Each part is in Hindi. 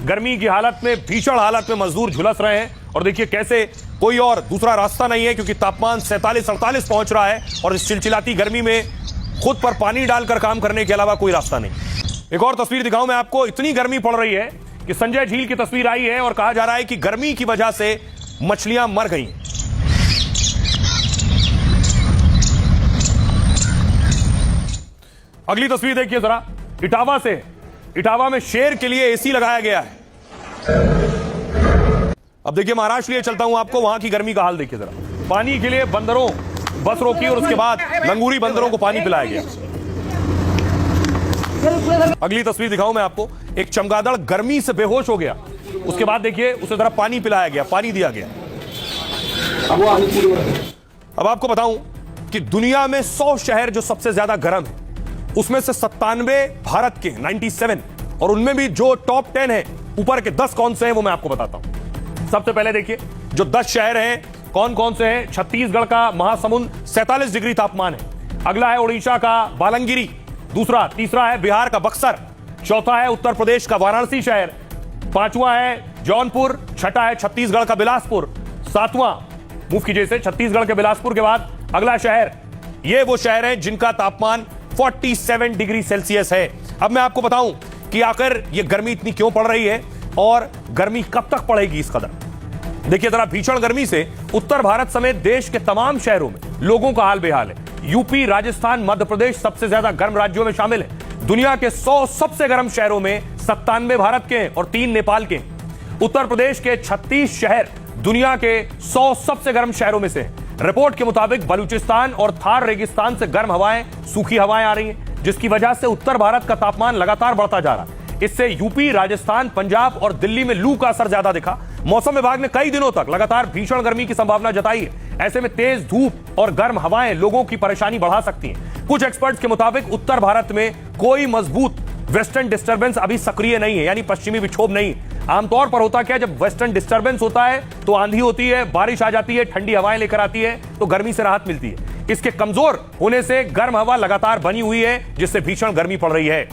गर्मी की हालत में, भीषण हालत में मजदूर झुलस रहे हैं। और देखिए कैसे कोई और दूसरा रास्ता नहीं है, क्योंकि तापमान 47-48 पहुंच रहा है और इस चिलचिलाती गर्मी में खुद पर पानी डालकर काम करने के अलावा कोई रास्ता नहीं। एक और तस्वीर दिखाऊं मैं आपको। इतनी गर्मी पड़ रही है कि संजय झील की तस्वीर आई है और कहा जा रहा है कि गर्मी की वजह से मछलियां मर गई। अगली तस्वीर देखिए जरा, इटावा से। इटावा में शेर के लिए एसी लगाया गया है। अब देखिए महाराष्ट्र लिए चलता हूं आपको, वहां की गर्मी का हाल देखिए जरा। पानी के लिए बंदरों बस रोकी और उसके बाद लंगूरी बंदरों को पानी पिलाया गया। अगली तस्वीर दिखाऊं मैं आपको। एक चमगादड़ गर्मी से बेहोश हो गया, उसके बाद देखिए उसे जरा पानी पिलाया गया, पानी दिया गया। अब आपको बताऊं कि दुनिया में 100 शहर जो सबसे ज्यादा गर्म है, उसमें से 97 भारत के 97, और उनमें भी जो टॉप 10 है, ऊपर के 10 कौन से हैं वो मैं आपको बताता हूं। सबसे पहले देखिए जो 10 शहर हैं कौन कौन से हैं। छत्तीसगढ़ का महासमुंद 47 डिग्री तापमान है। अगला है उड़ीसा का बालंगिरी, तीसरा है बिहार का बक्सर, चौथा है उत्तर प्रदेश का वाराणसी शहर, पांचवा है जौनपुर, छठा है छत्तीसगढ़ का बिलासपुर, सातवां मूव कीजिए से छत्तीसगढ़ के बिलासपुर के बाद अगला शहर, ये वो शहर है जिनका तापमान 47 डिग्री सेल्सियस है। अब मैं आपको बताऊं कि आखिर ये गर्मी इतनी क्यों पड़ रही है और गर्मी कब तक पड़ेगी इस कदर। देखिए जरा, भीषण गर्मी से उत्तर भारत समेत देश के तमाम शहरों में लोगों का हाल बेहाल है। यूपी, राजस्थान, मध्य प्रदेश सबसे ज्यादा गर्म राज्यों में शामिल है। दुनिया के 100 सबसे गर्म शहरों में 97 भारत के हैं और 3 नेपाल के हैं। उत्तर प्रदेश के 36 शहर दुनिया के 100 सबसे गर्म शहरों में से हैं। रिपोर्ट के मुताबिक बलूचिस्तान और थार रेगिस्तान से गर्म हवाएं, सूखी हवाएं आ रही हैं, जिसकी वजह से उत्तर भारत का तापमान लगातार बढ़ता जा रहा है। इससे यूपी, राजस्थान, पंजाब और दिल्ली में लू का असर ज्यादा दिखा। मौसम विभाग ने कई दिनों तक लगातार भीषण गर्मी की संभावना जताई है। ऐसे में तेज धूप और गर्म हवाएं लोगों की परेशानी बढ़ा सकती हैं। कुछ एक्सपर्ट्स के मुताबिक उत्तर भारत में कोई मजबूत वेस्टर्न डिस्टर्बेंस अभी सक्रिय नहीं है, यानी पश्चिमी विक्षोभ नहीं। आमतौर पर होता क्या है, जब वेस्टर्न डिस्टर्बेंस होता है तो आंधी होती है, बारिश आ जाती है, ठंडी हवाएं लेकर आती है, तो गर्मी से राहत मिलती है। इसके कमजोर होने से गर्म हवा लगातार बनी हुई है, जिससे भीषण गर्मी पड़ रही है।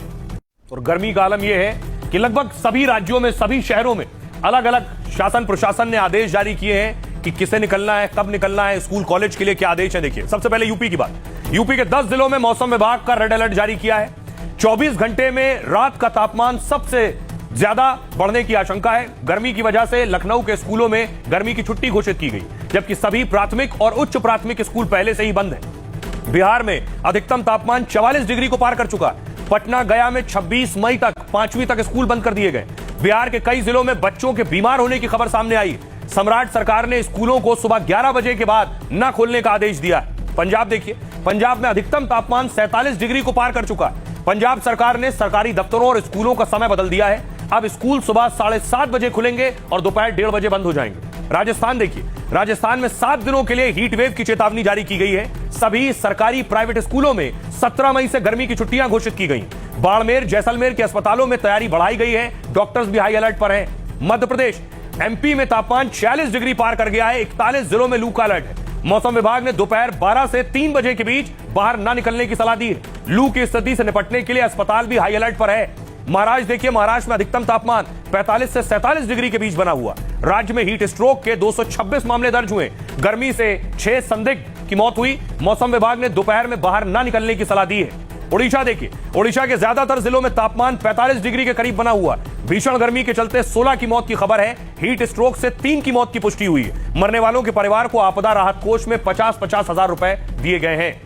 और गर्मी का आलम यह है कि लगभग सभी राज्यों में, सभी शहरों में अलग अलग शासन प्रशासन ने आदेश जारी किए हैं कि किसे निकलना है, कब निकलना है, स्कूल कॉलेज के लिए क्या आदेश है। देखिए सबसे पहले यूपी की बात। यूपी के 10 जिलों में मौसम विभाग का रेड अलर्ट जारी किया है। 24 घंटे में रात का तापमान सबसे ज्यादा बढ़ने की आशंका है। गर्मी की वजह से लखनऊ के स्कूलों में गर्मी की छुट्टी घोषित की गई, जबकि सभी प्राथमिक और उच्च प्राथमिक स्कूल पहले से ही बंद हैं। बिहार में अधिकतम तापमान 44 डिग्री को पार कर चुका है। पटना, गया में 26 मई तक 5वीं तक स्कूल बंद कर दिए गए। बिहार के कई जिलों में बच्चों के बीमार होने की खबर सामने आई। सम्राट सरकार ने स्कूलों को सुबह 11 बजे के बाद न खोलने का आदेश दिया है। पंजाब देखिए, पंजाब में अधिकतम तापमान 47 डिग्री को पार कर चुका है। पंजाब सरकार ने सरकारी दफ्तरों और स्कूलों का समय बदल दिया है। अब स्कूल सुबह 7:30 बजे खुलेंगे और दोपहर 1:30 बजे बंद हो जाएंगे। राजस्थान देखिए, राजस्थान में 7 दिनों के लिए हीट वेव की चेतावनी जारी की गई है। सभी सरकारी प्राइवेट स्कूलों में 17 मई से गर्मी की छुट्टियां घोषित की गई। बाड़मेर, जैसलमेर के अस्पतालों में तैयारी बढ़ाई गई है। डॉक्टर्स भी हाई अलर्ट पर हैं। मध्य प्रदेश, एमपी में तापमान 46 डिग्री पार कर गया है। 41 जिलों में लू का अलर्ट है। मौसम विभाग ने दोपहर 12 से 3 बजे के बीच बाहर न निकलने की सलाह दी है। लू की स्थिति से निपटने के लिए अस्पताल भी हाई अलर्ट पर है। महाराष्ट्र देखिए, महाराष्ट्र में अधिकतम तापमान 45 से 47 डिग्री के बीच बना हुआ। राज्य में हीट स्ट्रोक के 226 मामले दर्ज हुए। गर्मी से 6 संदिग्ध की मौत हुई। मौसम विभाग ने दोपहर में बाहर न निकलने की सलाह दी है। ओडिशा देखिए, ओडिशा के ज्यादातर जिलों में तापमान 45 डिग्री के करीब बना हुआ। भीषण गर्मी के चलते 16 की मौत की खबर है। हीट स्ट्रोक से 3 की मौत की पुष्टि हुई है। मरने वालों के परिवार को आपदा राहत कोष में 50-50 हजार रुपए दिए गए हैं।